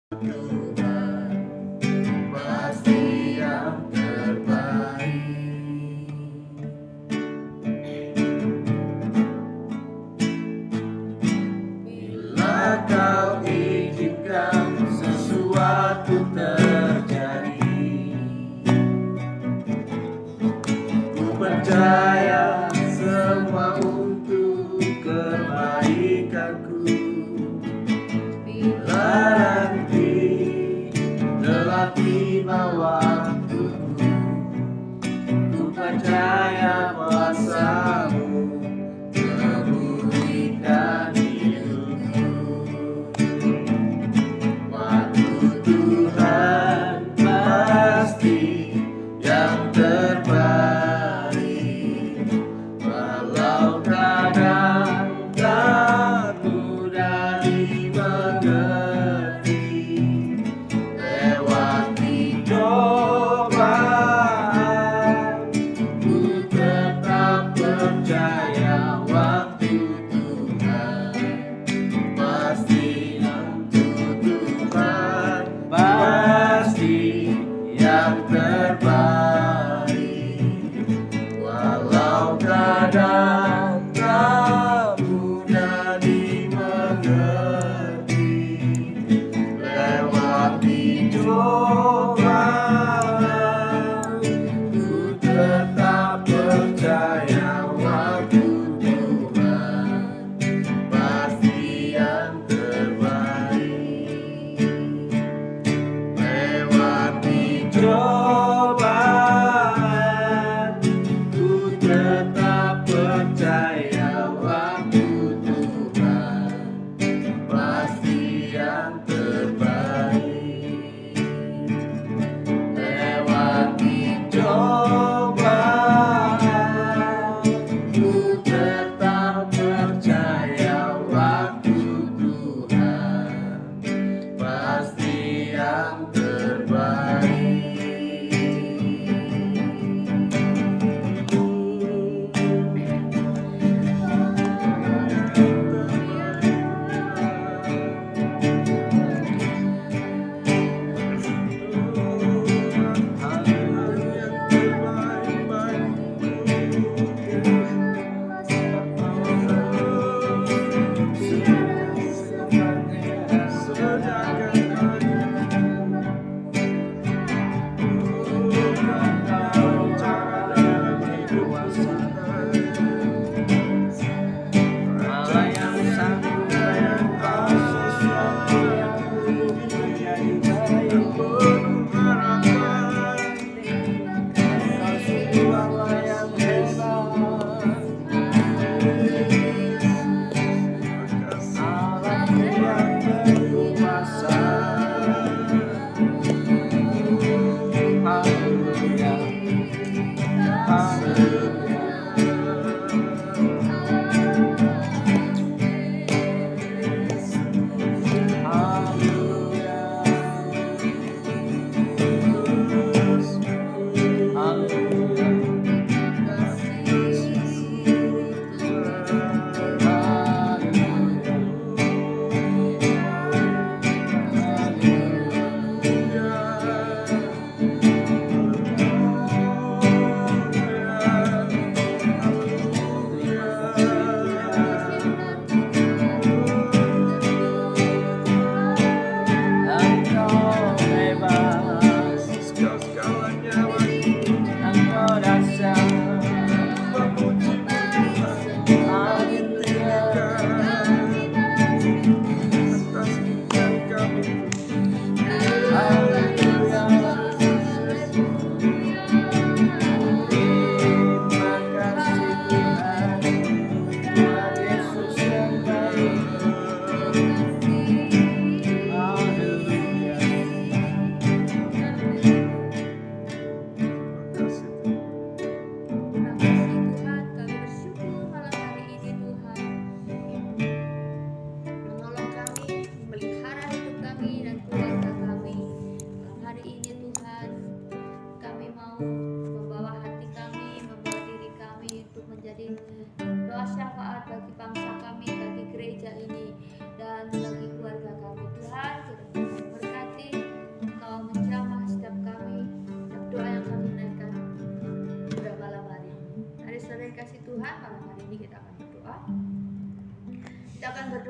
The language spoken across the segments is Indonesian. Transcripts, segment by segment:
Tuhan pasti yang terbaik. Bila kau izinkan sesuatu terjadi, ku percaya semua untuk kebaikanku. Bila nanti telah tiba waktuku, ku percaya kuasa-Mu memulihkan hidupku. Waktu Tuhan pasti yang terbaik, walau kadang tak mudah dimengerti. Lewati cobaan, ku tetap percaya waktu Tuhan pasti untuk Tuhan pasti yang terbaik, walau kadang tak mudah dimengerti. Lewati cobaan, ku tetap percaya waktu Tuhan pasti yang terbaik. Lewati cobaan, ku tetap percaya waktu Tuhan pasti yang terbaik. Lewati cobaan, ku tetap percaya waktu Tuhan pasti yang terbaik.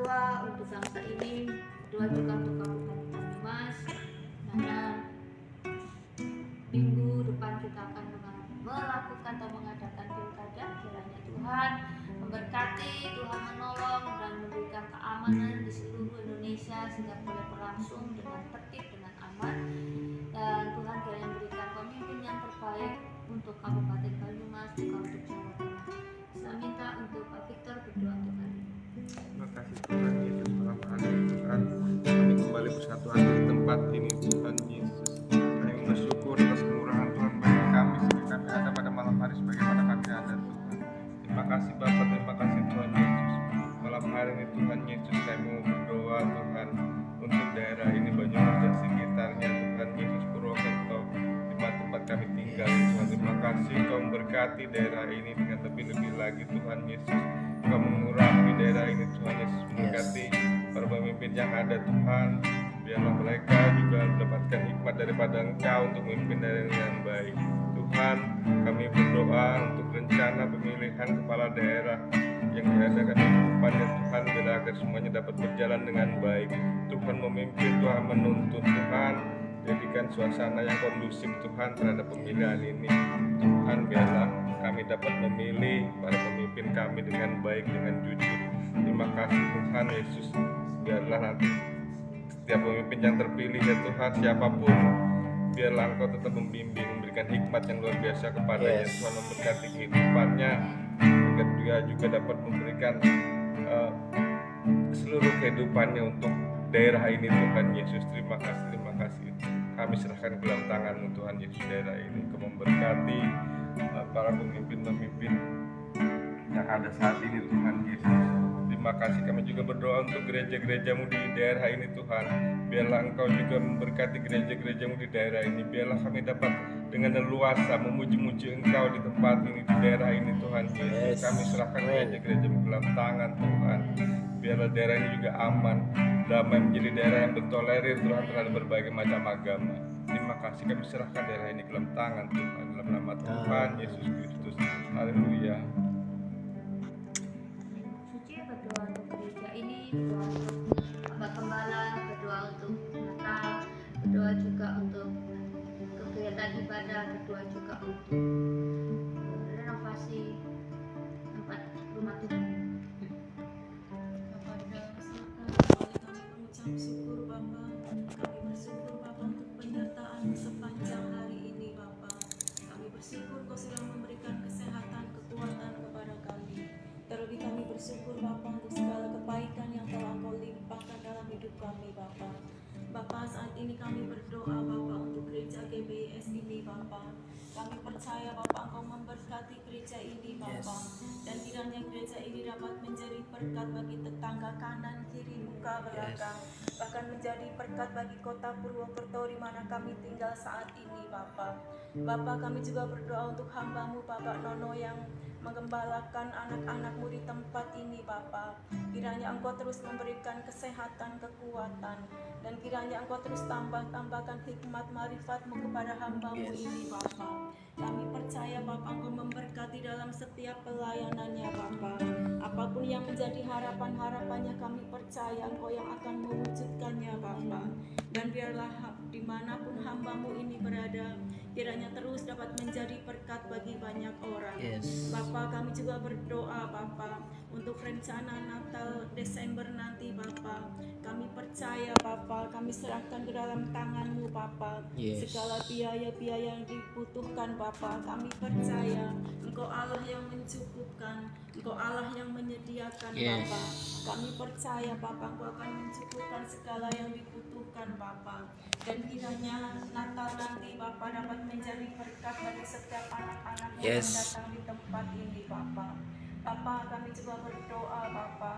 berdoa untuk bangsa ini, berdoa juga untuk Kabupaten Banyumas, mana minggu depan kita akan melakukan atau mengadakan pilkada. Kiranya Tuhan memberkati, Tuhan menolong dan memberikan keamanan di seluruh Indonesia sehingga boleh berlangsung dengan tertib, dengan aman, dan Tuhan kiranya memberikan pemimpin yang terbaik untuk Kabupaten Banyumas, juga untuk Jawa Tengah. Saya minta untuk Pak Victor berdoa untuk hari ini. Terima kasih Tuhan Yesus, malam hari Tuhan kami kembali bersatu hati di tempat ini Tuhan Yesus. Kami bersyukur atas kemurahan Tuhan bagi kami sehingga kami ada pada malam hari sebagaimana kami ada Tuhan. Terima kasih Bapa, terima kasih Tuhan Yesus. Malam hari ini Tuhan Yesus, saya mau berdoa Tuhan untuk daerah ini Banyumas dan sekitarnya Tuhan Yesus, Purwokerto, di tempat kami tinggal Tuhan. Terima kasih Kau memberkati daerah ini dengan lebih-lebih lagi Tuhan Yesus. Kau mengurapi daerah ini Tuhan Yesus, memberkati para pemimpin yang ada Tuhan. Biarlah mereka juga mendapatkan hikmat daripada Engkau untuk memimpin daerah ini yang baik. Tuhan, kami berdoa untuk rencana pemilihan kepala daerah yang diadakan di depannya Tuhan, biar agar semuanya dapat berjalan dengan baik. Tuhan memimpin, Tuhan menuntun, Tuhan jadikan suasana yang kondusif Tuhan terhadap pemilihan ini. Tuhan, biarlah kami dapat memilih para pemimpin kami dengan baik, dengan jujur. Terima kasih Tuhan Yesus. Biarlah nanti setiap pemimpin yang terpilih ya Tuhan, siapapun, biarlah Engkau tetap membimbing, memberikan hikmat yang luar biasa kepadanya. Tuhan memberkati kehidupannya agar dia juga dapat memberikan seluruh kehidupannya untuk daerah ini Tuhan Yesus. Terima kasih, terima kasih. Kami serahkan ke dalam tangan-Mu Tuhan Yesus daerah ini. Kau memberkati para pemimpin-pemimpin yang ada saat ini Tuhan Yesus. Terima kasih, kami juga berdoa untuk gereja-gereja-Mu di daerah ini Tuhan. Biarlah Engkau juga memberkati gereja-gereja-Mu di daerah ini. Biarlah kami dapat dengan leluasa memuji-muji Engkau di tempat ini, di daerah ini Tuhan Yesus. Kami serahkan gereja-gereja-Mu ke dalam tangan Tuhan. Biarlah daerah ini juga aman, damai, menjadi daerah yang bertolerir Tuhan terhadap berbagai macam agama. Terima kasih, kami serahkan daerah ini ke dalam tangan Tuhan, dalam nama Tuhan Yesus Kristus. Haleluya. Berdoa untuk gereja ini, berdoa untuk Bapak Gembala, berdoa untuk Natal, berdoa juga untuk kegiatan ibadah, berdoa juga untuk renovasi tempat rumah Tuhan. Bapak dalam silakan kami mengucap syukur Bapa. Kami bersyukur Bapa untuk penyertaan sepanjang hari ini Bapa. Kami bersyukur Kau sudah memberikan kesehatan, kekuatan kepada kami. Terlebih kami bersyukur Bapa untuk segala kebaikan yang telah Kau limpahkan dalam hidup kami Bapa. Bapa, saat ini kami berdoa Bapa untuk gereja GBIS ini Bapa. Kami percaya Bapa Engkau memberkati gereja ini Bapa. Dan kiranya gereja ini dapat menjadi berkat bagi tetangga kanan, kiri, muka, belakang. Bahkan menjadi berkat bagi kota Purwokerto di mana kami tinggal saat ini Bapa. Bapa, kami juga berdoa untuk hamba-Mu Bapak Nono yang menggembalakan anak-anak-Mu di tempat ini Bapa. Kiranya Engkau terus memberikan kesehatan, kekuatan, dan kiranya Engkau terus tambahkan hikmat marifat-Mu kepada hamba-Mu ini Bapa. Kami percaya Bapa Engkau memberkati dalam setiap pelayanannya Bapa. Apapun yang menjadi harapan-harapannya, kami percaya Engkau yang akan mewujudkannya Bapa. Dan biarlah dimanapun hamba-Mu ini berada, kiranya terus dapat menjadi berkat bagi banyak orang. Bapa, kami juga berdoa Bapa untuk rencana Natal Desember nanti Bapa. Kami percaya Bapa, kami serahkan ke dalam tangan-Mu Bapa. Segala biaya-biaya yang dibutuhkan Bapa, kami percaya Engkau Allah yang mencukupkan, Engkau Allah yang menyediakan Bapa. Kami percaya Bapa Engkau akan mencukupkan segala yang dibutuhkan Bapa. Dan kiranya Natal nanti Bapa dapat menjadi berkat bagi setiap anak-anak yang datang di tempat ini Bapa. Bapa, kami juga berdoa Bapa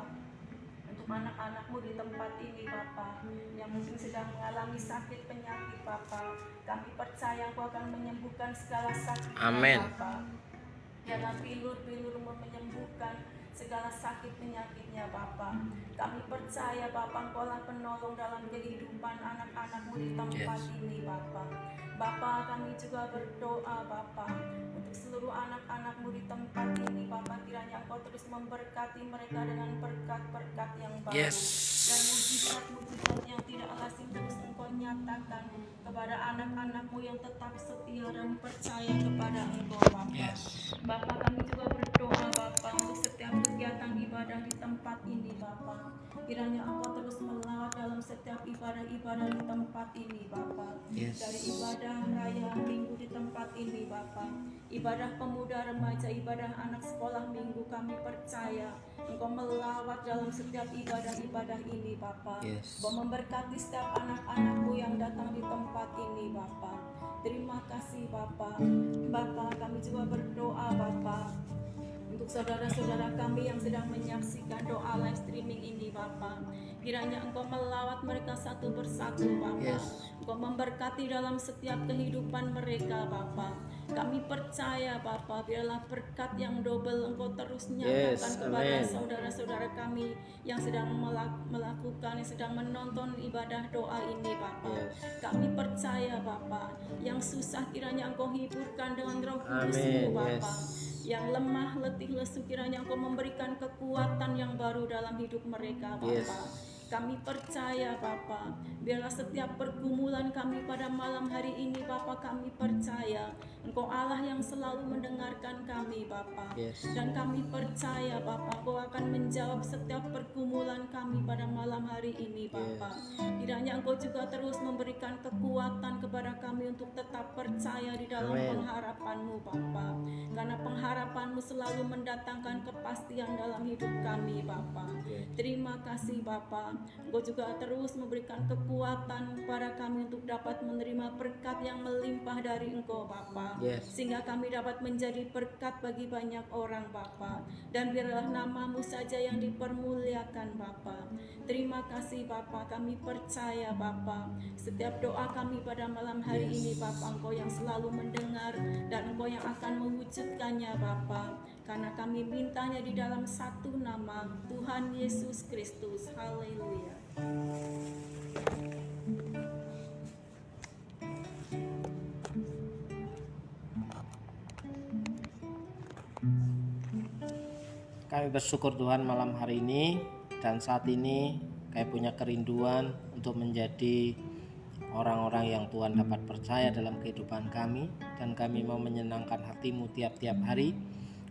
untuk anak-anak-Mu di tempat ini Bapa, yang mungkin sedang mengalami sakit penyakit Bapa. Kami percaya Engkau akan menyembuhkan segala sakit Bapa. Biarlah pilur-pilur-Mu menyembuhkan segala sakit penyakitnya Bapa. Kami percaya Bapa Engkaulah penolong dalam kehidupan anak-anakmu di tempat ini Bapa. Bapa, kami juga berdoa Bapa untuk seluruh anak-anakmu di tempat ini Bapa, kiranya Engkau terus memberkati mereka dengan berkat-berkat yang baru dan mujizat-mujizat yang tidak asing terus Engkau nyatakan kepada anak-anakmu yang tetap setia dan percaya kepada Engkau Bapa. Bapa, kami juga berdoa Bapa untuk setiap kegiatan ibadah di tempat ini Bapa, kiranya Engkau terus melawat dalam setiap ibadah-ibadah di tempat ini Bapa. Dari ibadah raya minggu di tempat ini Bapa, ibadah pemuda remaja, ibadah anak sekolah minggu, kami percaya Engkau melawat dalam setiap ibadah-ibadah ini Bapa. Engkau memberkati setiap anak-anakmu yang datang di tempat ini Bapa. Terima kasih Bapa. Bapa, kami juga berdoa Bapa untuk saudara-saudara kami yang sedang menyaksikan doa live streaming ini Bapa, kiranya Engkau melawat mereka satu persatu Bapa. Engkau memberkati dalam setiap kehidupan mereka Bapa. Kami percaya Bapa, biarlah berkat yang double Engkau terus nyatakan kepada saudara-saudara kami yang sedang melakukan, yang sedang menonton ibadah doa ini Bapa. Kami percaya Bapa, yang susah kiranya Engkau hiburkan dengan Roh Kudus-Mu Bapa. Yang lemah, letih, lesu, kiranya Engkau memberikan kekuatan yang baru dalam hidup mereka Bapa. Kami percaya Bapa, biarlah setiap pergumulan kami pada malam hari ini Bapa, kami percaya Engkau Allah yang selalu mendengarkan kami Bapa. Dan kami percaya Bapa, Engkau akan menjawab setiap pergumulan kami pada malam hari ini Bapa. Kiranya Engkau juga terus memberikan kekuatan kepada kami untuk tetap percaya di dalam pengharapan-Mu Bapa. Karena pengharapan-Mu selalu mendatangkan kepastian dalam hidup kami Bapa. Terima kasih Bapa. Engkau juga terus memberikan kekuatan kepada kami untuk dapat menerima berkat yang melimpah dari Engkau Bapa. Sehingga kami dapat menjadi berkat bagi banyak orang Bapa. Dan biarlah nama-Mu saja yang dipermuliakan Bapa. Terima kasih Bapa, kami percaya Bapa, setiap doa kami pada malam hari ini Bapa, Engkau yang selalu mendengar dan Engkau yang akan mewujudkannya Bapa. Karena kami mintanya di dalam satu nama, Tuhan Yesus Kristus. Haleluya. Kami bersyukur Tuhan malam hari ini, dan saat ini kami punya kerinduan untuk menjadi orang-orang yang Tuhan dapat percaya dalam kehidupan kami, dan kami mau menyenangkan hati-Mu tiap-tiap hari.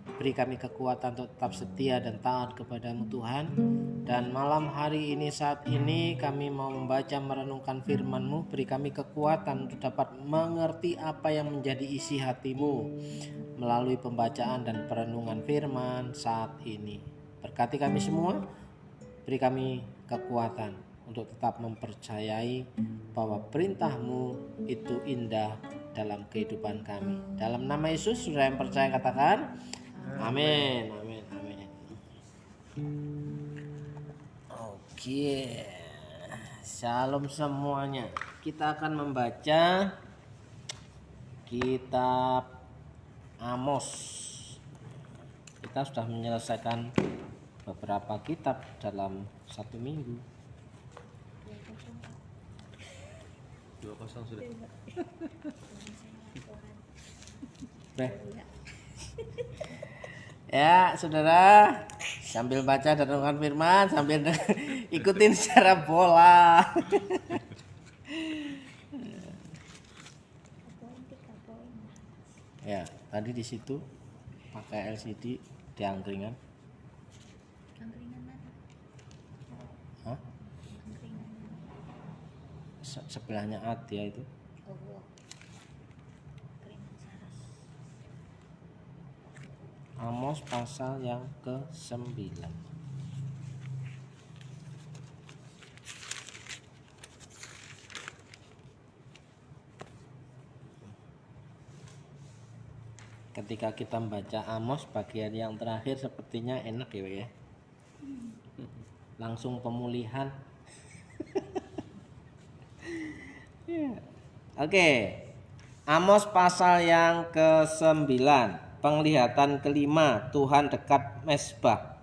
Beri kami kekuatan untuk tetap setia dan taat kepada-Mu Tuhan. Dan malam hari ini, saat ini kami mau membaca merenungkan firman-Mu. Beri kami kekuatan untuk dapat mengerti apa yang menjadi isi hati-Mu melalui pembacaan dan perenungan firman saat ini. Berkati kami semua, beri kami kekuatan untuk tetap mempercayai bahwa perintah-Mu itu indah dalam kehidupan kami. Dalam nama Yesus, saudara yang percaya katakan amin, amin, amin. Oke, shalom semuanya. Kita akan membaca kitab Amos. Kita sudah menyelesaikan beberapa kitab dalam satu minggu. 2-0 sudah. Ya, saudara, sambil baca dan renungan firman, sambil ikutin secara bola. Ya, tadi di situ pakai LCD di angkringan. Angkringan mana? Hah? Angkringan mana? Sebelahnya Adia itu. Oh, angkringan Saras. Amos pasal yang ke-9. Ketika kita membaca Amos bagian yang terakhir sepertinya enak ya. Langsung pemulihan. Oke. Amos pasal yang ke-9. Penglihatan kelima, Tuhan dekat mezbah.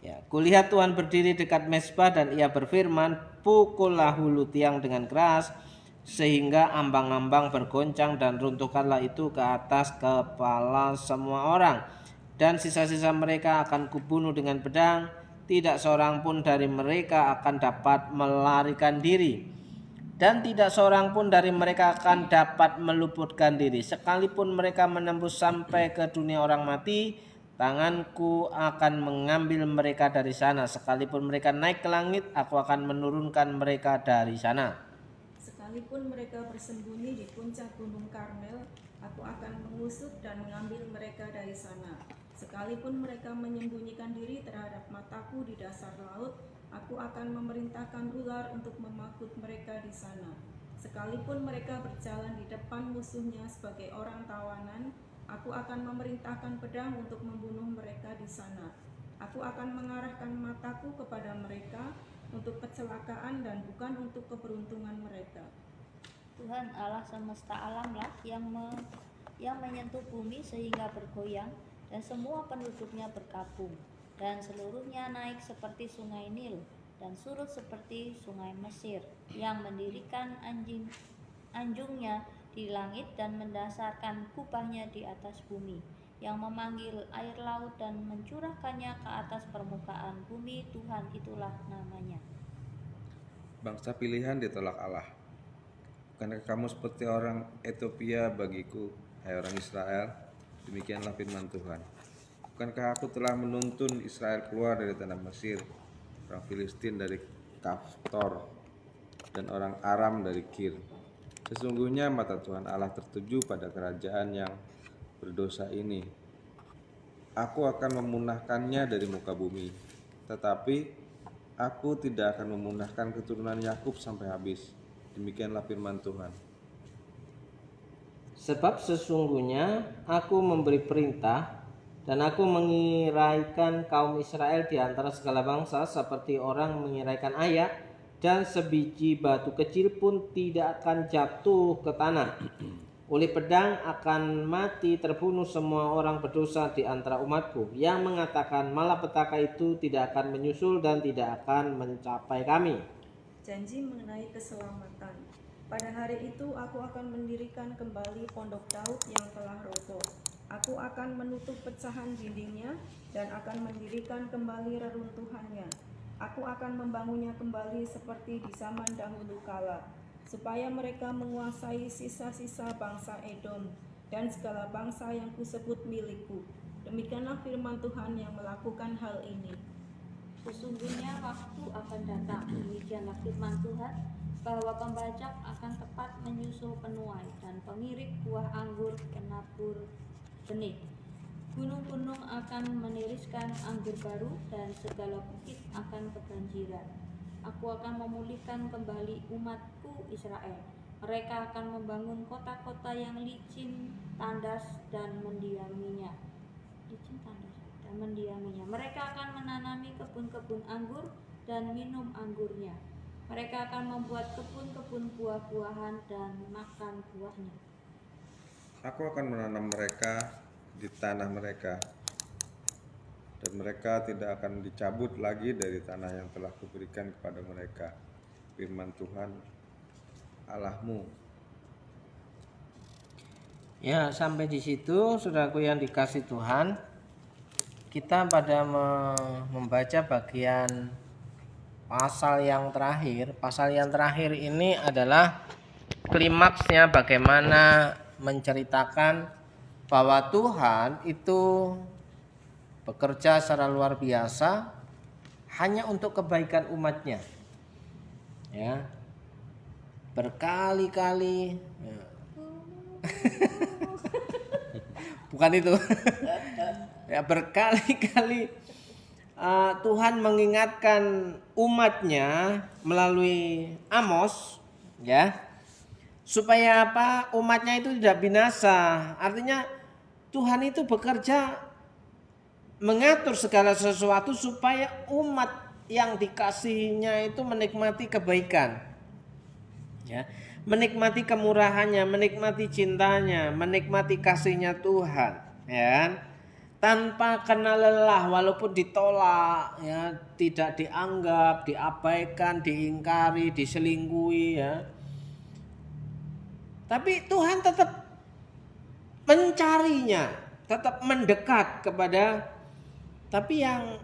Ya, kulihat Tuhan berdiri dekat mezbah dan ia berfirman, pukullah hulu tiang dengan keras sehingga ambang-ambang bergoncang dan runtuhkanlah itu ke atas kepala semua orang. Dan sisa-sisa mereka akan kubunuh dengan pedang, tidak seorang pun dari mereka akan dapat melarikan diri. Dan tidak seorang pun dari mereka akan dapat meluputkan diri. Sekalipun mereka menembus sampai ke dunia orang mati, tanganku akan mengambil mereka dari sana. Sekalipun mereka naik ke langit, aku akan menurunkan mereka dari sana. Sekalipun mereka bersembunyi di puncak gunung Karmel, aku akan mengusut dan mengambil mereka dari sana. Sekalipun mereka menyembunyikan diri terhadap mataku di dasar laut, aku akan memerintahkan ular untuk memakut mereka di sana. Sekalipun mereka berjalan di depan musuhnya sebagai orang tawanan, aku akan memerintahkan pedang untuk membunuh mereka di sana. Aku akan mengarahkan mataku kepada mereka untuk kecelakaan dan bukan untuk keberuntungan mereka. Tuhan Allah semesta alamlah yang menyentuh bumi sehingga bergoyang dan semua penduduknya berkabung, dan seluruhnya naik seperti sungai Nil dan surut seperti sungai Mesir, yang mendirikan anjungnya di langit dan mendasarkan kubahnya di atas bumi, yang memanggil air laut dan mencurahkannya ke atas permukaan bumi. Tuhan itulah namanya. Bangsa pilihan ditolak Allah. Bukankah kamu seperti orang Ethiopia bagiku, hai orang Israel? Demikianlah firman Tuhan. Bukankah aku telah menuntun Israel keluar dari tanah Mesir, orang Filistin dari Kaftor, dan orang Aram dari Kir? Sesungguhnya mata Tuhan Allah tertuju pada kerajaan yang berdosa ini. Aku akan memunahkannya dari muka bumi, tetapi aku tidak akan memunahkan keturunan Yakub sampai habis. Demikianlah firman Tuhan. Sebab sesungguhnya aku memberi perintah dan aku mengiraikan kaum Israel di antara segala bangsa seperti orang mengiraikan ayak, dan sebiji batu kecil pun tidak akan jatuh ke tanah. Oleh pedang akan mati terbunuh semua orang berdosa di antara umatku, yang mengatakan malapetaka itu tidak akan menyusul dan tidak akan mencapai kami. Janji mengenai keselamatan. Pada hari itu aku akan mendirikan kembali pondok Daud yang telah roboh. Aku akan menutup pecahan dindingnya dan akan mendirikan kembali reruntuhannya. Aku akan membangunnya kembali seperti di zaman dahulu kala, supaya mereka menguasai sisa-sisa bangsa Edom dan segala bangsa yang kusebut milikku. Demikianlah firman Tuhan yang melakukan hal ini. Sesungguhnya waktu akan datang, demikianlah firman Tuhan, bahwa pembajak akan tepat menyusul penuai dan pengirik buah anggur menabur benih. Gunung-gunung akan meniriskan anggur baru dan segala bukit akan kebanjiran. Aku akan memulihkan kembali umatku Israel. Mereka akan membangun kota-kota yang licin, tandas dan mendiaminya. Mereka akan menanami kebun-kebun anggur dan minum anggurnya. Mereka akan membuat kebun-kebun buah-buahan dan makan buahnya. Aku akan menanam mereka di tanah mereka, dan mereka tidak akan dicabut lagi dari tanah yang telah kuberikan kepada mereka. Firman Tuhan Allahmu. Ya, sampai di situ saudaraku yang dikasih Tuhan. Kita pada membaca bagian pasal yang terakhir. Pasal yang terakhir ini adalah klimaksnya, bagaimana menceritakan bahwa Tuhan itu bekerja secara luar biasa hanya untuk kebaikan umatnya. Ya. Berkali-kali ya. Bukan itu. Ya, berkali-kali Tuhan mengingatkan umatnya melalui Amos, ya, supaya apa? Umatnya itu tidak binasa. Artinya Tuhan itu bekerja mengatur segala sesuatu supaya umat yang dikasihinya itu menikmati kebaikan, ya, menikmati kemurahannya, menikmati cintanya, menikmati kasihnya Tuhan, ya. tanpa kenal lelah, walaupun ditolak, ya, tidak dianggap, diabaikan, diingkari, diselingkuhi, ya. Tapi Tuhan tetap mencarinya, tetap mendekat kepada. Tapi yang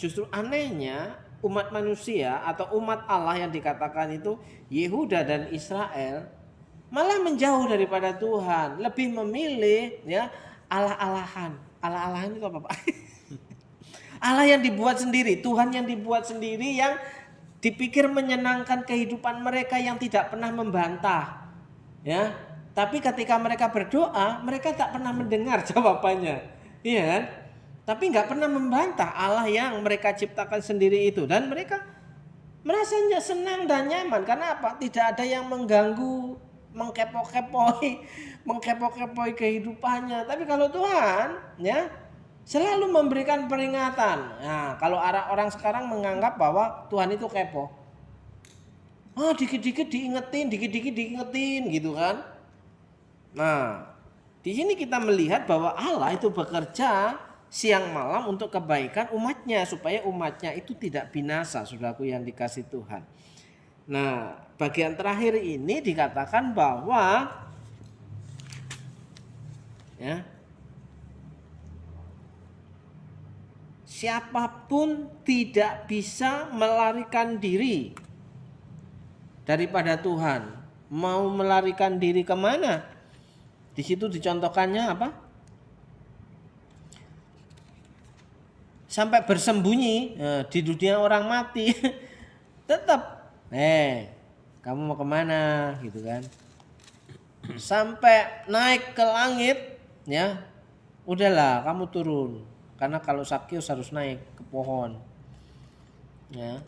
justru anehnya, umat manusia atau umat Allah yang dikatakan itu Yehuda dan Israel malah menjauh daripada Tuhan, lebih memilih, ya, Allah-allahan. Allah-allahan itu apa, Pak? Allah yang dibuat sendiri, Tuhan yang dibuat sendiri, yang dipikir menyenangkan kehidupan mereka, yang tidak pernah membantah, ya. Tapi ketika mereka berdoa, mereka tak pernah mendengar jawabannya, iya kan? Tapi nggak pernah membantah Allah yang mereka ciptakan sendiri itu, dan mereka merasanya senang dan nyaman. Karena apa? Tidak ada yang mengganggu, mengkepo-kepoi kehidupannya. Tapi kalau Tuhan, ya, selalu memberikan peringatan. Nah, kalau orang sekarang menganggap bahwa Tuhan itu kepo. Dikit-dikit diingetin gitu kan. Nah, di sini kita melihat bahwa Allah itu bekerja siang malam untuk kebaikan umatnya, supaya umatnya itu tidak binasa, saudaraku yang dikasih Tuhan. Nah, bagian terakhir ini dikatakan bahwa, ya, siapapun tidak bisa melarikan diri daripada Tuhan. Mau melarikan diri kemana? Di situ dicontohkannya apa? Sampai bersembunyi di dunia orang mati. Tetap, kamu mau kemana gitu kan? Sampai naik ke langit, ya, udahlah kamu turun. Karena kalau Sakyus harus naik ke pohon, ya.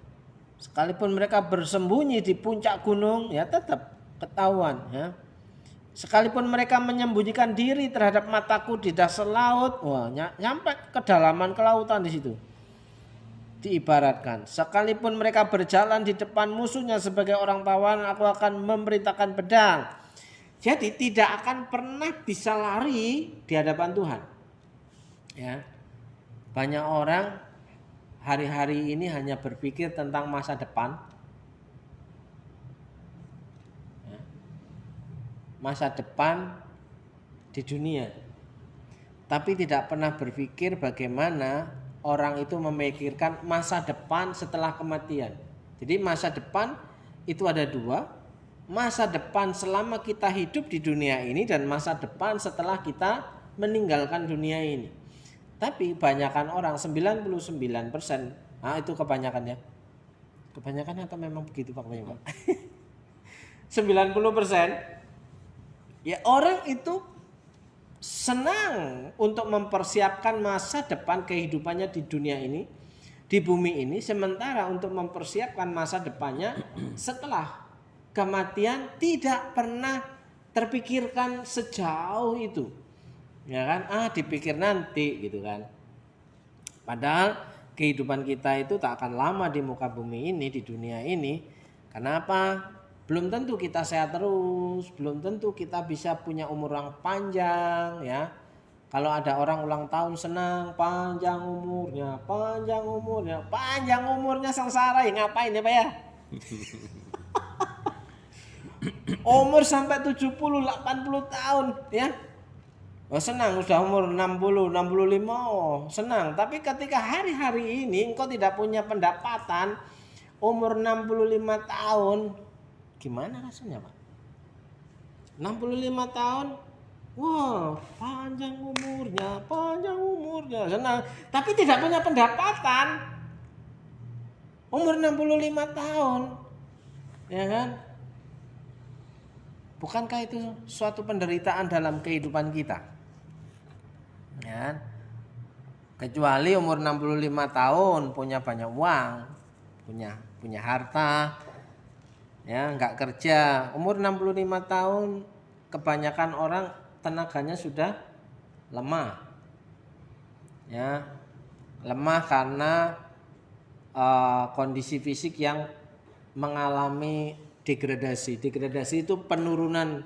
Sekalipun mereka bersembunyi di puncak gunung, ya tetap ketahuan, ya. Sekalipun mereka menyembunyikan diri terhadap mataku di dasar laut, wah, nyampe kedalaman kelautan di situ. Diibaratkan, sekalipun mereka berjalan di depan musuhnya sebagai orang tawanan, aku akan memerintahkan pedang. Jadi tidak akan pernah bisa lari di hadapan Tuhan. Ya. Banyak orang hari-hari ini hanya berpikir tentang masa depan. Masa depan di dunia, tapi tidak pernah berpikir bagaimana orang itu memikirkan masa depan setelah kematian. Jadi masa depan itu ada dua, masa depan selama kita hidup di dunia ini dan masa depan setelah kita meninggalkan dunia ini. Tapi kebanyakan orang 99%, itu kebanyakan ya. Kebanyakan atau memang begitu Pak? 90%. Ya, orang itu senang untuk mempersiapkan masa depan kehidupannya di dunia ini, di bumi ini, sementara untuk mempersiapkan masa depannya setelah kematian tidak pernah terpikirkan sejauh itu. Ya kan? Dipikir nanti gitu kan. Padahal kehidupan kita itu tak akan lama di muka bumi ini, di dunia ini. Kenapa? Belum tentu kita sehat terus, belum tentu kita bisa punya umur yang panjang, ya. Kalau ada orang ulang tahun senang, panjang umurnya, sengsara, ya ngapain ya Pak ya? Umur sampai 70, 80 tahun, ya. Senang, sudah umur 60, 65, senang. Tapi ketika hari-hari ini engkau tidak punya pendapatan, umur 65 tahun, gimana rasanya Pak? 65 tahun, wah, panjang umurnya, senang. Tapi tidak punya pendapatan. Umur 65 tahun, ya kan? Bukankah itu suatu penderitaan dalam kehidupan kita? Ya. Kecuali umur 65 tahun punya banyak uang, punya harta, ya, nggak kerja. Umur 65 tahun kebanyakan orang tenaganya sudah lemah, ya, lemah karena kondisi fisik yang mengalami degradasi itu penurunan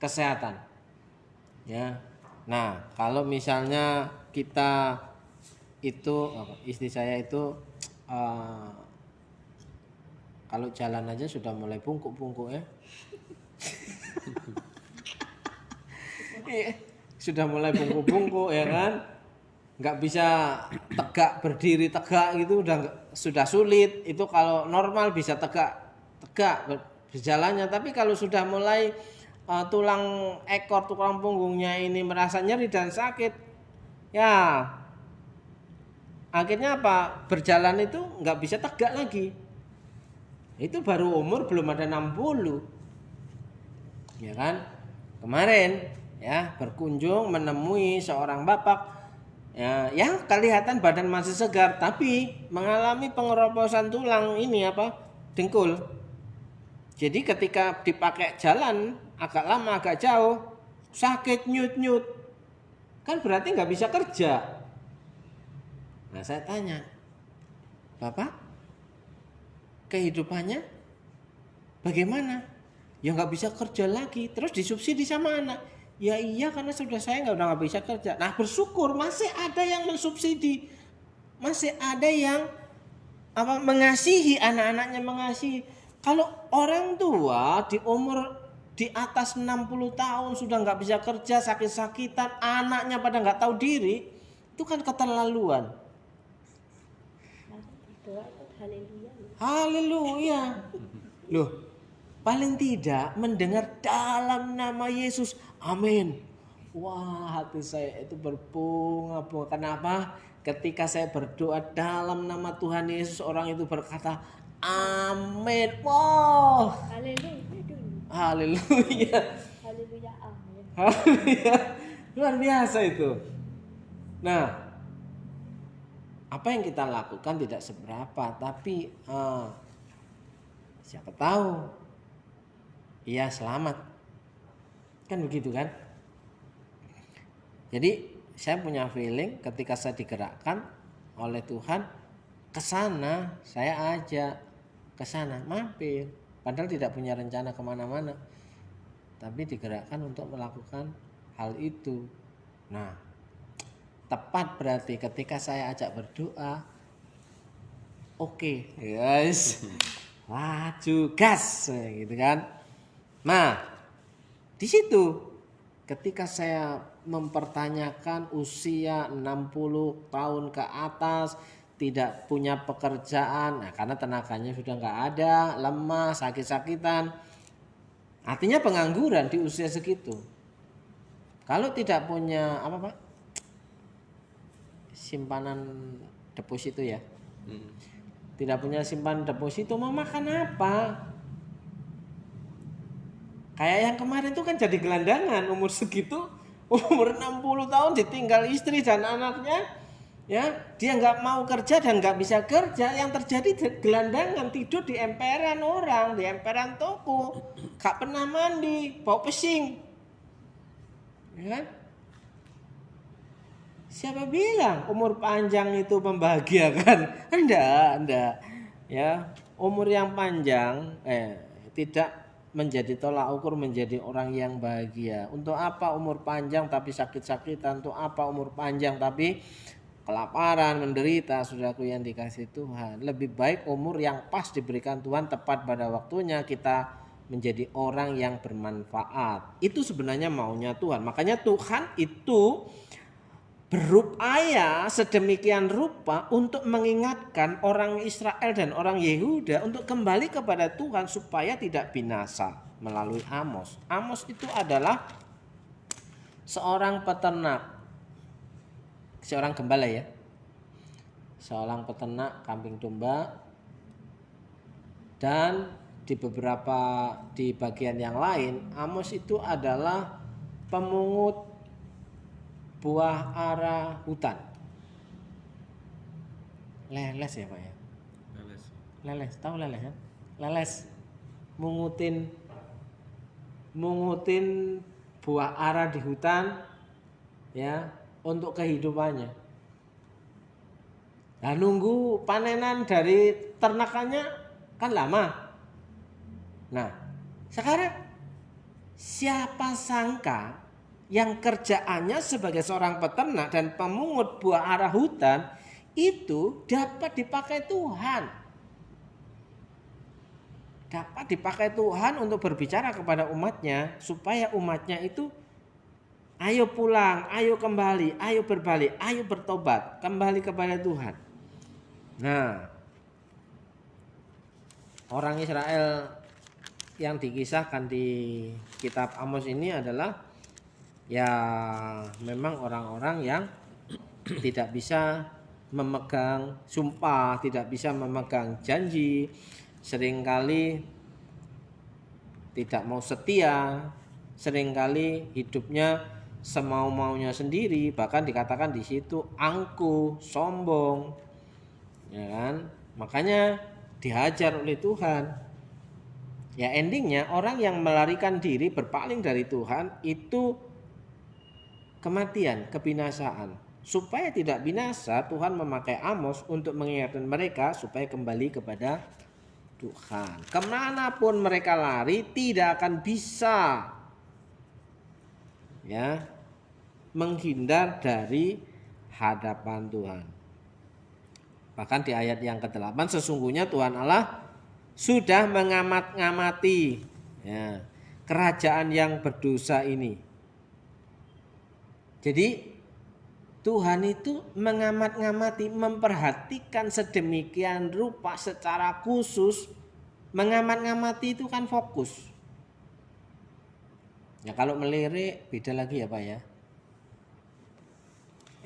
kesehatan, ya. Nah, kalau misalnya kita itu istri saya itu kalau jalan aja sudah mulai bungkuk-bungkuk ya. Sudah mulai bungkuk-bungkuk ya kan. Nggak bisa tegak, berdiri tegak gitu sudah sulit. Itu kalau normal bisa tegak berjalannya, tapi kalau sudah mulai tulang ekor, tulang punggungnya ini merasa nyeri dan sakit, ya akhirnya apa? Berjalan itu nggak bisa tegak lagi. Itu baru umur belum ada 60, ya kan? Kemarin ya berkunjung menemui seorang bapak, ya kelihatan badan masih segar, tapi mengalami pengeroposan tulang ini dengkul. Jadi ketika dipakai jalan agak lama agak jauh sakit nyut, kan berarti nggak bisa kerja. Nah saya tanya, Bapak kehidupannya bagaimana? Ya nggak bisa kerja lagi, terus disubsidi sama anak. Ya iya, karena sudah saya nggak bisa kerja. Nah bersyukur masih ada yang mensubsidi, masih ada yang mengasihi anak-anaknya, mengasihi. Kalau orang tua di umur di atas 60 tahun sudah nggak bisa kerja, sakit-sakitan, anaknya pada nggak tahu diri, itu kan keterlaluan. Haleluya. Loh, paling tidak mendengar dalam nama Yesus, amin. Wah, hati saya itu berbunga-bunga. Kenapa? Ketika saya berdoa dalam nama Tuhan Yesus, orang itu berkata, amin. Wow. Haleluya. Haleluya, amin. Haleluya. Luar biasa itu. Nah, apa yang kita lakukan tidak seberapa, tapi siapa tahu ia selamat, kan begitu kan? Jadi saya punya feeling ketika saya digerakkan oleh Tuhan ke sana, saya ajak ke sana, mampir, padahal tidak punya rencana kemana-mana, tapi digerakkan untuk melakukan hal itu. Nah, tepat berarti ketika saya ajak berdoa, oke, guys, laju gas, gitu kan. Nah, di situ ketika saya mempertanyakan usia 60 tahun ke atas, tidak punya pekerjaan, nah karena tenaganya sudah nggak ada, lemah, sakit-sakitan, artinya pengangguran di usia segitu. Kalau tidak punya simpanan deposito ya, tidak punya simpan deposito, mau makan apa? Kayak yang kemarin tuh kan jadi gelandangan, umur segitu, umur 60 tahun ditinggal istri dan anaknya, ya dia nggak mau kerja dan nggak bisa kerja, yang terjadi gelandangan, tidur di emperan orang, di emperan toko, gak pernah mandi, bau pesing, ya kan? Siapa bilang umur panjang itu membahagiakan? Enggak. Ya, umur yang panjang tidak menjadi tolak ukur menjadi orang yang bahagia. Untuk apa umur panjang tapi sakit-sakitan? Untuk apa umur panjang tapi kelaparan, menderita? Saudaraku yang dikasihi Tuhan, lebih baik umur yang pas diberikan Tuhan tepat pada waktunya, kita menjadi orang yang bermanfaat. Itu sebenarnya maunya Tuhan. Makanya Tuhan itu berupaya sedemikian rupa untuk mengingatkan orang Israel dan orang Yehuda untuk kembali kepada Tuhan supaya tidak binasa melalui Amos. Amos itu adalah seorang peternak, seorang gembala ya, seorang peternak kambing domba, dan di bagian yang lain Amos itu adalah pemungut buah ara hutan. Leles ya Pak ya? Leles, tahu leles kan? Leles mungutin buah ara di hutan ya untuk kehidupannya. Nah, nunggu panenan dari ternakannya kan lama. Nah, sekarang siapa sangka yang kerjaannya sebagai seorang peternak dan pemungut buah arah hutan itu dapat dipakai Tuhan. Dapat dipakai Tuhan untuk berbicara kepada umatnya supaya umatnya itu ayo pulang, ayo kembali, ayo berbalik, ayo bertobat, kembali kepada Tuhan. Nah, orang Israel yang dikisahkan di kitab Amos ini adalah ya memang orang-orang yang tidak bisa memegang sumpah, tidak bisa memegang janji, seringkali tidak mau setia, seringkali hidupnya semau-maunya sendiri, bahkan dikatakan di situ angkuh, sombong, ya kan? Makanya dihajar oleh Tuhan. Ya endingnya orang yang melarikan diri berpaling dari Tuhan itu kematian, kebinasaan. Supaya tidak binasa, Tuhan memakai Amos untuk mengingatkan mereka supaya kembali kepada Tuhan. Kemanapun mereka lari tidak akan bisa ya menghindar dari hadapan Tuhan. Bahkan di ayat yang ke-8, sesungguhnya Tuhan Allah sudah mengamat-ngamati ya, kerajaan yang berdosa ini. Jadi Tuhan itu mengamat-ngamati, memperhatikan sedemikian rupa secara khusus. Mengamat-ngamati itu kan fokus. Ya kalau melirik beda lagi ya Pak ya.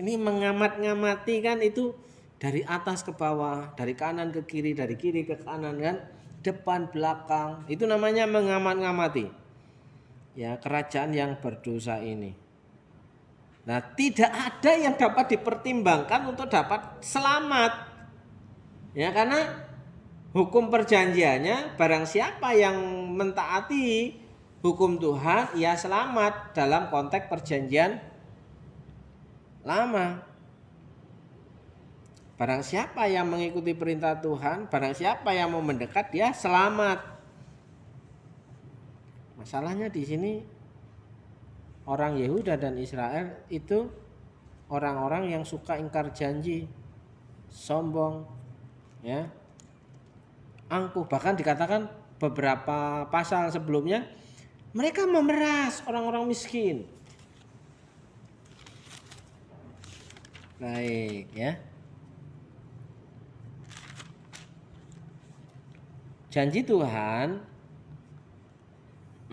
Ini mengamat-ngamati kan itu dari atas ke bawah, dari kanan ke kiri, dari kiri ke kanan kan, depan belakang. Itu namanya mengamat-ngamati. Ya, kerajaan yang berdosa ini. Nah, tidak ada yang dapat dipertimbangkan untuk dapat selamat. Ya, karena hukum perjanjiannya barang siapa yang mentaati hukum Tuhan, ia selamat dalam konteks perjanjian lama. Barang siapa yang mengikuti perintah Tuhan, barang siapa yang mau mendekat, dia selamat. Masalahnya di sini orang Yehuda dan Israel itu orang-orang yang suka ingkar janji, sombong, ya, angkuh. Bahkan dikatakan beberapa pasal sebelumnya mereka memeras orang-orang miskin. Baik, ya. Janji Tuhan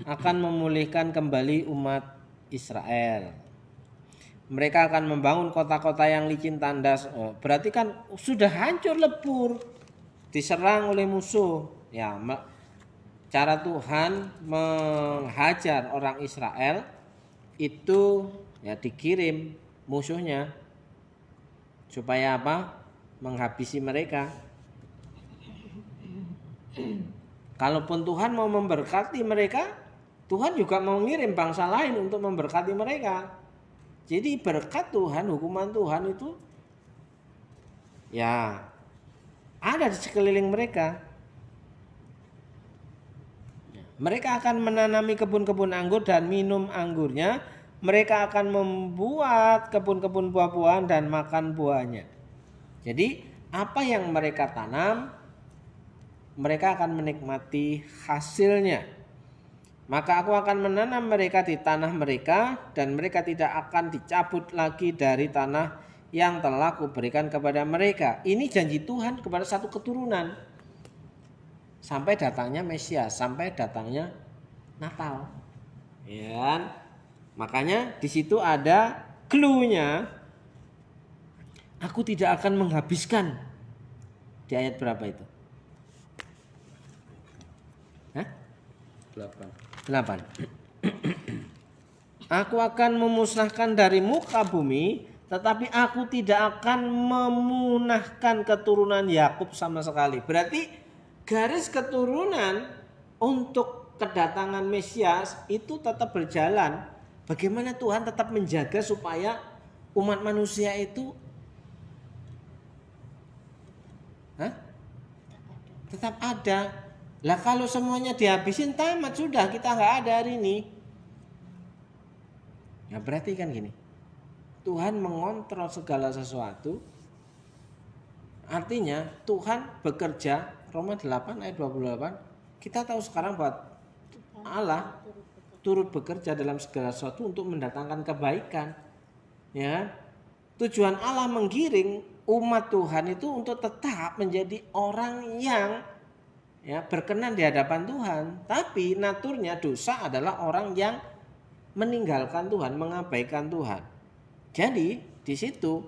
akan memulihkan kembali umat Israel. Mereka akan membangun kota-kota yang licin tandas. Berarti kan sudah hancur lebur, diserang oleh musuh. Ya, cara Tuhan menghajar orang Israel itu ya dikirim musuhnya supaya apa? Menghabisi mereka. Kalaupun Tuhan mau memberkati mereka, Tuhan juga mau ngirim bangsa lain untuk memberkati mereka. Jadi berkat Tuhan, hukuman Tuhan itu ya ada di sekeliling mereka. Mereka akan menanami kebun-kebun anggur dan minum anggurnya. Mereka akan membuat kebun-kebun buah-buahan dan makan buahnya. Jadi apa yang mereka tanam, mereka akan menikmati hasilnya. Maka aku akan menanam mereka di tanah mereka, dan mereka tidak akan dicabut lagi dari tanah yang telah kuberikan kepada mereka. Ini janji Tuhan kepada satu keturunan. Sampai datangnya Mesias, sampai datangnya Natal. Ya. Makanya di situ ada clue-nya. Aku tidak akan menghabiskan. Di ayat berapa itu? 8. Aku akan memusnahkan dari muka bumi, tetapi aku tidak akan memunahkan keturunan Yakub sama sekali. Berarti garis keturunan untuk kedatangan Mesias itu tetap berjalan. Bagaimana Tuhan tetap menjaga supaya umat manusia itu tetap ada. Lah kalau semuanya dihabisin tamat sudah, kita nggak ada hari ini. Ya berarti kan gini, Tuhan mengontrol segala sesuatu. Artinya Tuhan bekerja, Roma 8 ayat 28. Kita tahu sekarang bahwa Allah turut bekerja dalam segala sesuatu untuk mendatangkan kebaikan. Ya. Tujuan Allah menggiring umat Tuhan itu untuk tetap menjadi orang yang berkenan di hadapan Tuhan. Tapi naturnya dosa adalah orang yang meninggalkan Tuhan, mengabaikan Tuhan. Jadi di situ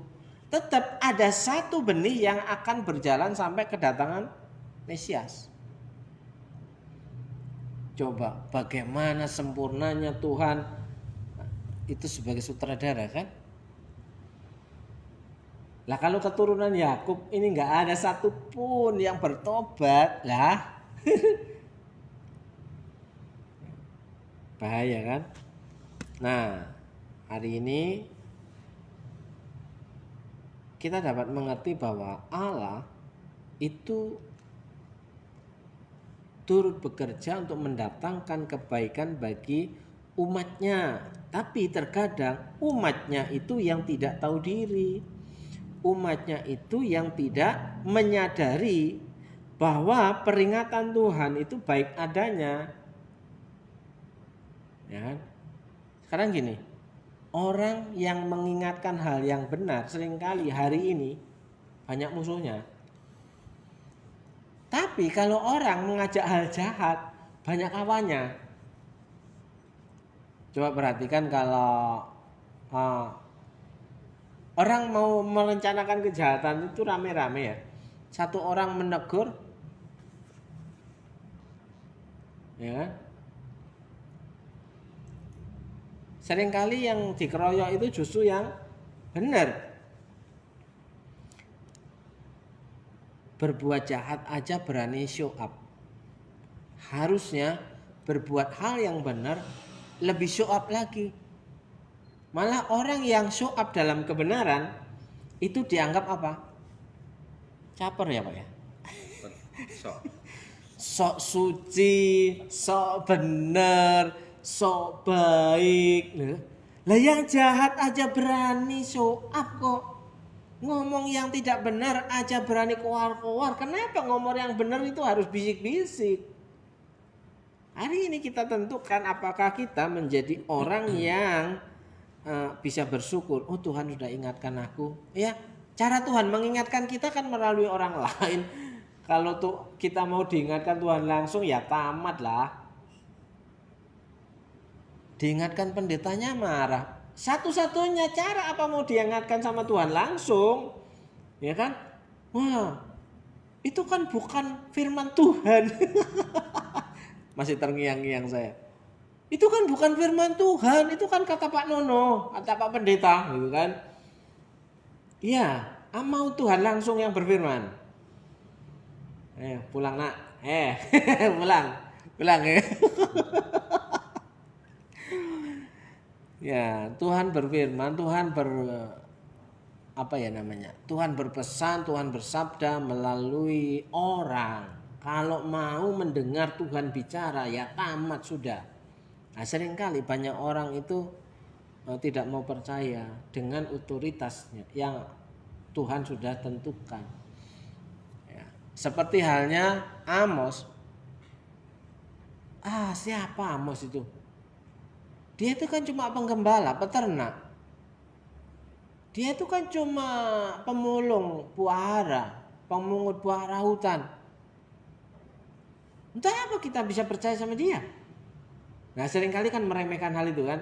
tetap ada satu benih yang akan berjalan sampai kedatangan Mesias. Coba bagaimana sempurnanya Tuhan itu sebagai sutradara kan? Lah kalau keturunan Yakub ini nggak ada satupun yang bertobat lah. Bahaya kan? Nah, hari ini kita dapat mengerti bahwa Allah itu turut bekerja untuk mendatangkan kebaikan bagi umatnya. Tapi terkadang umatnya itu yang tidak tahu diri. Umatnya itu yang tidak menyadari bahwa peringatan Tuhan itu baik adanya. Ya kan? Sekarang gini, orang yang mengingatkan hal yang benar seringkali hari ini banyak musuhnya. Tapi kalau orang mengajak hal jahat banyak kawannya. Coba perhatikan kalau orang mau merencanakan kejahatan itu rame-rame ya. Satu orang menegur, ya kan? Seringkali yang dikeroyok itu justru yang benar. Berbuat jahat aja berani show up. Harusnya berbuat hal yang benar lebih show up lagi. Malah orang yang show up dalam kebenaran itu dianggap apa? Caper ya Pak ya? Sok suci, sok benar, sok baik. Lah yang jahat aja berani show up kok. Ngomong yang tidak benar aja berani keluar-keluar. Kenapa ngomong yang benar itu harus bisik-bisik? Hari ini kita tentukan apakah kita menjadi orang yang bisa bersyukur. Oh Tuhan sudah ingatkan aku. Ya, cara Tuhan mengingatkan kita kan melalui orang lain. Kalau tuh kita mau diingatkan Tuhan langsung ya tamat lah. Diingatkan pendetanya marah. Satu-satunya cara apa mau diingatkan sama Tuhan langsung, ya kan? Wah, itu kan bukan firman Tuhan. Masih terngiang-ngiang saya. Itu kan bukan firman Tuhan, itu kan kata Pak Nono, kata Pak Pendeta, gitu kan? Iya, mau Tuhan langsung yang berfirman. Pulang nak, pulang ya. Ya, Tuhan berfirman, Tuhan Tuhan berpesan, Tuhan bersabda melalui orang. Kalau mau mendengar Tuhan bicara, ya tamat sudah. Nah, seringkali banyak orang itu tidak mau percaya dengan otoritasnya yang Tuhan sudah tentukan. Ya, seperti halnya Amos. Siapa Amos itu? Dia itu kan cuma penggembala, peternak. Dia itu kan cuma pemulung puara, pemungut puara hutan. Entah apa kita bisa percaya sama dia. Nah seringkali kan meremehkan hal itu kan.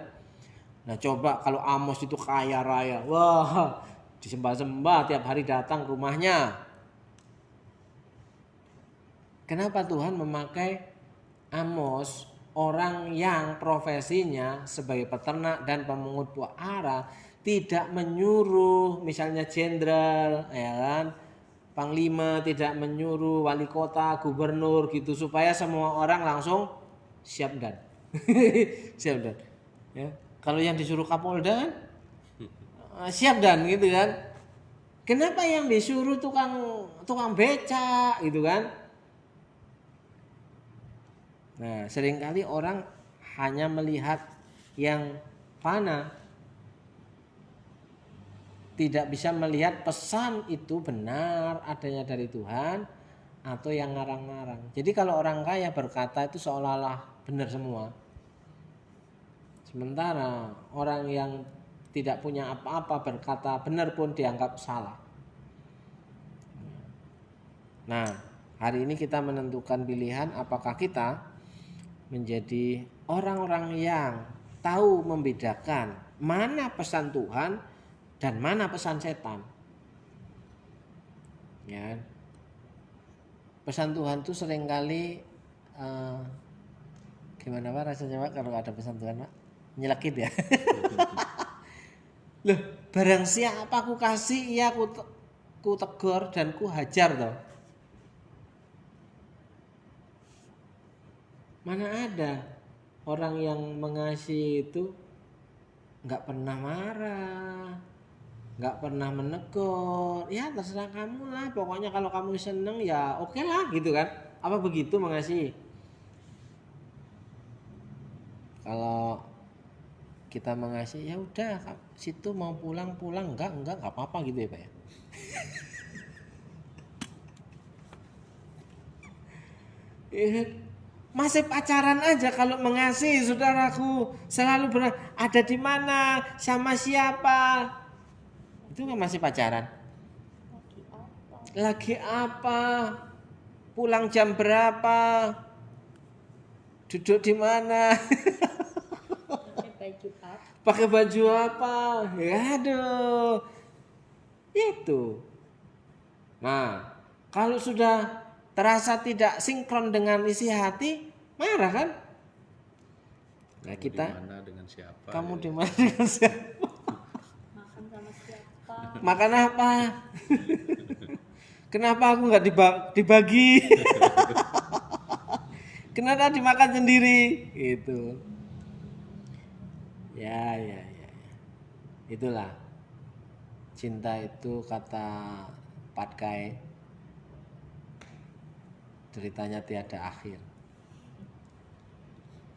Nah coba kalau Amos itu kaya raya, wah disembah-sembah tiap hari datang ke rumahnya. Kenapa Tuhan memakai Amos, orang yang profesinya sebagai peternak dan pemungut buah ara, tidak menyuruh misalnya jenderal, ya kan, panglima, tidak menyuruh wali kota, gubernur gitu supaya semua orang langsung siap dan siap dan. Ya. Kalau yang disuruh Kapolda kan siap dan gitu kan. Kenapa yang disuruh tukang beca gitu kan? Nah, seringkali orang hanya melihat yang fana, tidak bisa melihat pesan itu benar adanya dari Tuhan atau yang ngarang-ngarang. Jadi kalau orang kaya berkata itu seolah-olah benar semua. Sementara orang yang tidak punya apa-apa berkata benar pun dianggap salah. Nah, hari ini kita menentukan pilihan apakah kita menjadi orang-orang yang tahu membedakan mana pesan Tuhan dan mana pesan setan. Ya. Pesan Tuhan itu seringkali gimana Pak rasanya Pak kalau ada pesan Tuhan Pak? Nyelekit ya. Loh, barang siapa ku kasih ia ku tegur dan ku hajar toh. Mana ada orang yang mengasihi itu nggak pernah marah, nggak pernah menegur. Ya terserah kamu lah, pokoknya kalau kamu seneng ya oke lah gitu kan. Apa begitu mengasihi? Kalau kita mengasihi ya udah situ mau pulang enggak apa-apa gitu ya Pak ya. Masih pacaran aja kalau mengasihi saudaraku selalu ada di mana sama siapa itu kan masih pacaran. Lagi apa? Pulang jam berapa? Duduk di mana? Pakai baju apa? Ya aduh. Itu. Nah, kalau sudah terasa tidak sinkron dengan isi hati, marah kan? Nah, kita dimana dengan siapa? Kamu di mana dengan siapa? Makan sama siapa? Makan apa? Kenapa aku nggak dibagi? Kenapa dimakan sendiri? Gitu. Ya. Itulah. Cinta itu kata Patkai, ceritanya tiada akhir.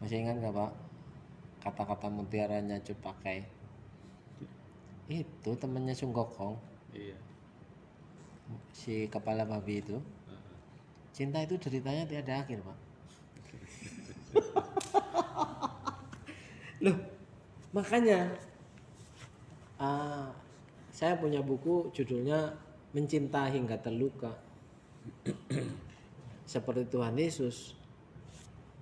Masih ingat nggak Pak? Kata-kata mutiaranya Cut Pakai. Itu temannya Sung Gokong. Iya. Si kepala babi itu. Cinta itu ceritanya tiada akhir Pak. Loh, makanya saya punya buku judulnya Mencinta Hingga Terluka. Seperti Tuhan Yesus.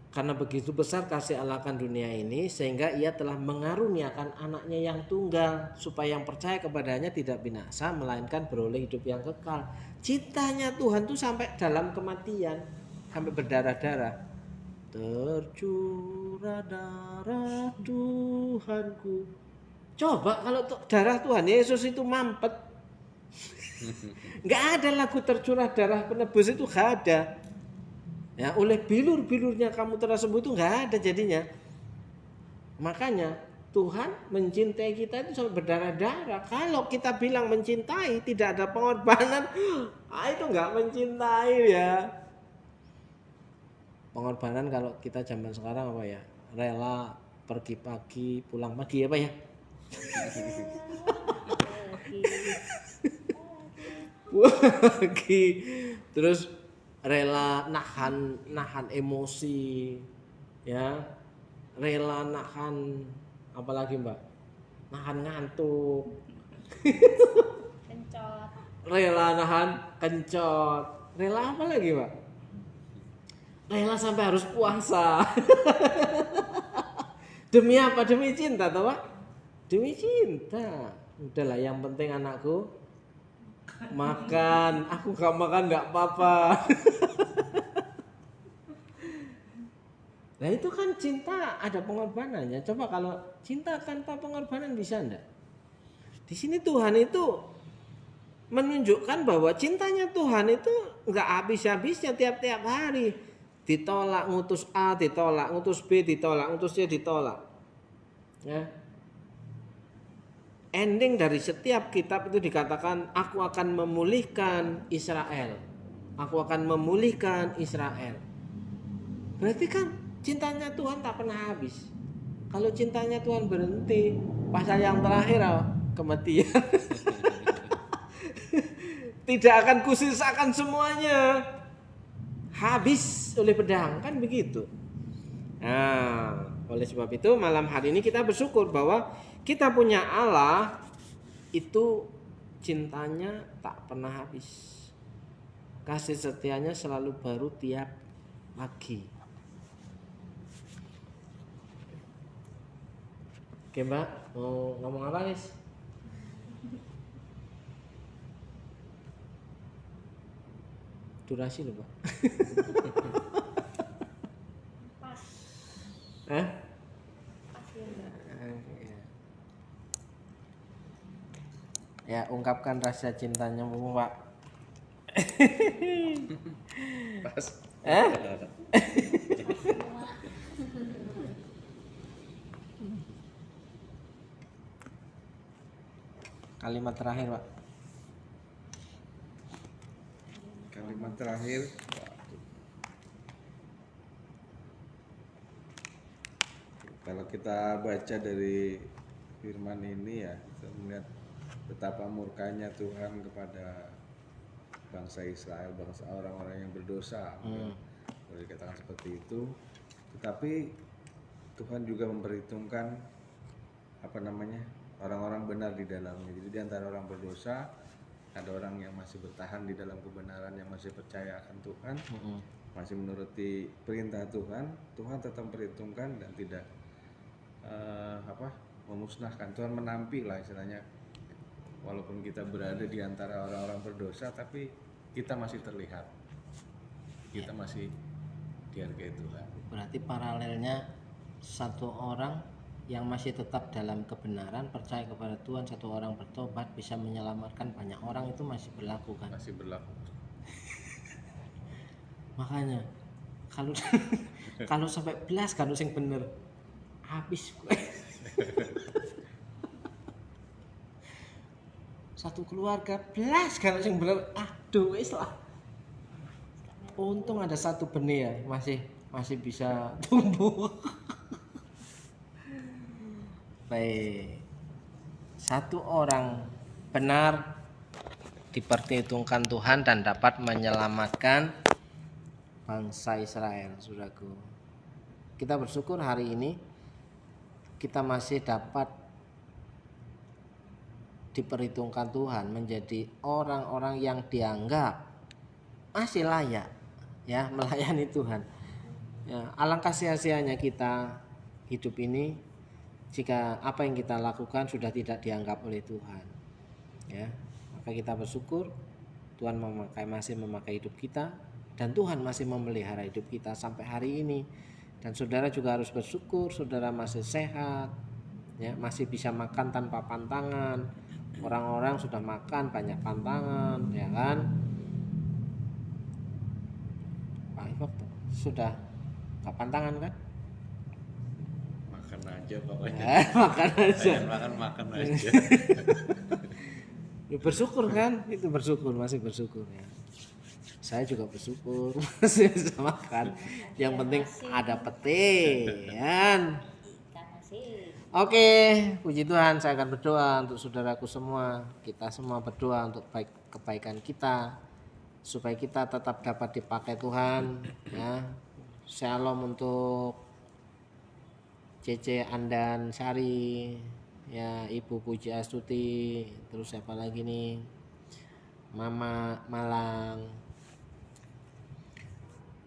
Karena begitu besar kasih Allah akan dunia ini sehingga ia telah mengaruniakan anaknya yang tunggal supaya yang percaya kepadanya tidak binasa melainkan beroleh hidup yang kekal. Cintanya Tuhan tuh sampai dalam kematian, sampai berdarah-darah. Tercurah darah Tuhanku. Coba kalau darah Tuhan Yesus itu mampet. Nggak ada lagu tercurah darah penebus itu, nggak ada. Ya, oleh bilur-bilurnya kamu telah sembuh itu nggak ada jadinya. Makanya Tuhan mencintai kita itu sampai berdarah-darah. Kalau kita bilang mencintai tidak ada pengorbanan, itu nggak mencintai ya. Pengorbanan kalau kita zaman sekarang apa ya? Rela pergi pagi, pulang pagi apa ya? Pagi. Terus rela nahan emosi, ya, rela nahan apalagi Mbak, nahan ngantuk, Kencot. rela nahan kencot, rela apa lagi Mbak, rela sampai harus puasa. Demi apa? Demi cinta toh Pak, demi cinta. Udahlah yang penting anakku makan, aku gak makan gak apa-apa. Nah itu kan cinta ada pengorbanannya. Coba kalau cinta tanpa pengorbanan bisa enggak? Di sini Tuhan itu menunjukkan bahwa cintanya Tuhan itu nggak habis-habisnya tiap-tiap hari. Ditolak ngutus A, ditolak ngutus B, ditolak ngutus C, ditolak. Ya. Ending dari setiap kitab itu dikatakan aku akan memulihkan Israel. Aku akan memulihkan Israel. Berarti kan cintanya Tuhan tak pernah habis. Kalau cintanya Tuhan berhenti, pasal yang terakhir kematian. tidak akan kusisakan semuanya habis oleh pedang, kan begitu. Nah, oleh sebab itu malam hari ini kita bersyukur bahwa kita punya Allah itu cintanya tak pernah habis. Kasih setianya selalu baru tiap pagi. Oke Mbak, mau ngomong apa guys? Durasi loh Pak. Pas. Hah? Pas ya, Mbak. Ya, ungkapkan rasa cintanya Pak. Pas. Kalimat terakhir Pak. Kalimat terakhir, kalau kita baca dari firman ini ya, kita melihat betapa murkanya Tuhan kepada bangsa Israel, bangsa orang-orang yang berdosa, boleh dikatakan seperti itu. Tetapi Tuhan juga memperhitungkan orang-orang benar di dalamnya. Jadi di antara orang berdosa ada orang yang masih bertahan di dalam kebenaran, yang masih percaya akan Tuhan, masih menuruti perintah Tuhan. Tuhan tetap memperhitungkan dan tidak memusnahkan. Tuhan menampi lah istilahnya. Walaupun kita berada di antara orang-orang berdosa, tapi kita masih terlihat, kita masih dihargai Tuhan. Berarti paralelnya satu orang yang masih tetap dalam kebenaran, percaya kepada Tuhan, satu orang bertobat bisa menyelamatkan banyak orang, itu masih berlaku kan? Masih berlaku. Makanya kalau kalau sampai belas kan sing bener habis gue. Satu keluarga belas kan sing bener, aduh wis lah. Untung ada satu benih ya, masih bisa tumbuh. Baik, satu orang benar diperhitungkan Tuhan dan dapat menyelamatkan bangsa Israel, saudaraku. Kita bersyukur hari ini kita masih dapat diperhitungkan Tuhan menjadi orang-orang yang dianggap masih layak ya melayani Tuhan. Ya, alangkah sia-sianya kita hidup ini jika apa yang kita lakukan sudah tidak dianggap oleh Tuhan. Ya, maka kita bersyukur Tuhan masih memakai hidup kita dan Tuhan masih memelihara hidup kita sampai hari ini. Dan saudara juga harus bersyukur saudara masih sehat, ya, masih bisa makan tanpa pantangan. Orang-orang sudah makan banyak pantangan, ya kan? Pak Ifak sudah gak pantangan kan? Makan aja pokoknya. Makan aja. Makan aja. Ya, bersyukur kan? Itu bersyukur, masih bersyukur ya. Saya juga bersyukur masih bisa makan. Yang penting ada pete, kan? Oke, puji Tuhan, saya akan berdoa untuk saudaraku semua. Kita semua berdoa untuk kebaikan kita, supaya kita tetap dapat dipakai Tuhan. Ya, shalom untuk Cece Andan Sari, ya Ibu Puji Astuti, terus siapa lagi nih, Mama Malang.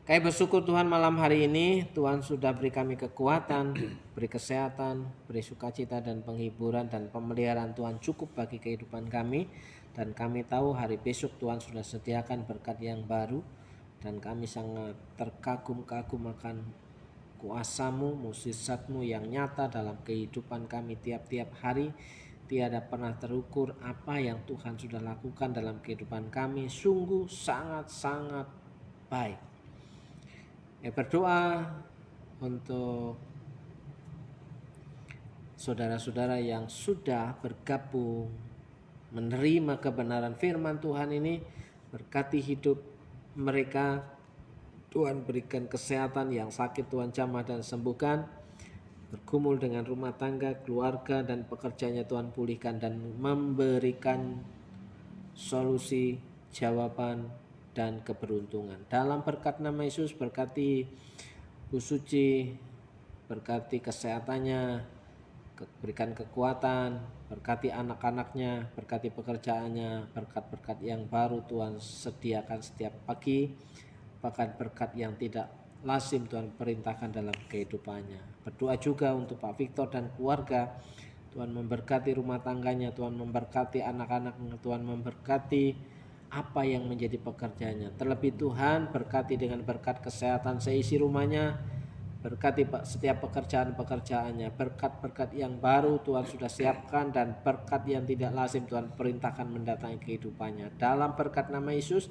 Kami bersyukur Tuhan malam hari ini Tuhan sudah beri kami kekuatan, beri kesehatan, beri sukacita dan penghiburan dan pemeliharaan Tuhan cukup bagi kehidupan kami. Dan kami tahu hari besok Tuhan sudah sediakan berkat yang baru. Dan kami sangat terkagum-kagum akan kuasa-Mu, mukjizat-Mu yang nyata dalam kehidupan kami tiap-tiap hari. Tiada pernah terukur apa yang Tuhan sudah lakukan dalam kehidupan kami. Sungguh sangat-sangat baik. Berdoa untuk saudara-saudara yang sudah bergabung menerima kebenaran firman Tuhan ini, berkati hidup mereka. Tuhan berikan kesehatan, yang sakit Tuhan jamah dan sembuhkan, bergumul dengan rumah tangga, keluarga dan pekerjaannya Tuhan pulihkan dan memberikan solusi jawaban dan keberuntungan. Dalam berkat nama Yesus, berkati Bu Suci, berkati kesehatannya, berikan kekuatan, berkati anak-anaknya, berkati pekerjaannya, berkat-berkat yang baru Tuhan sediakan setiap pagi, bahkan berkat yang tidak lazim Tuhan perintahkan dalam kehidupannya. Berdoa juga untuk Pak Victor dan keluarga, Tuhan memberkati rumah tangganya, Tuhan memberkati anak-anaknya, Tuhan memberkati apa yang menjadi pekerjaannya. Terlebih Tuhan berkati dengan berkat kesehatan seisi rumahnya, berkati setiap pekerjaan-pekerjaannya, berkat-berkat yang baru Tuhan sudah siapkan dan berkat yang tidak lazim Tuhan perintahkan mendatangi kehidupannya. Dalam berkat nama Yesus,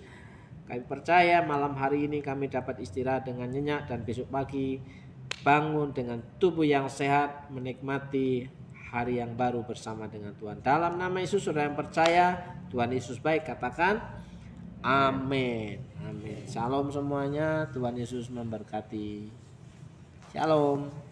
kami percaya malam hari ini kami dapat istirahat dengan nyenyak dan besok pagi bangun dengan tubuh yang sehat, menikmati hari yang baru bersama dengan Tuhan. Dalam nama Yesus, saudara yang percaya Tuhan Yesus baik, katakan amin. Amin. Shalom semuanya, Tuhan Yesus memberkati. Shalom.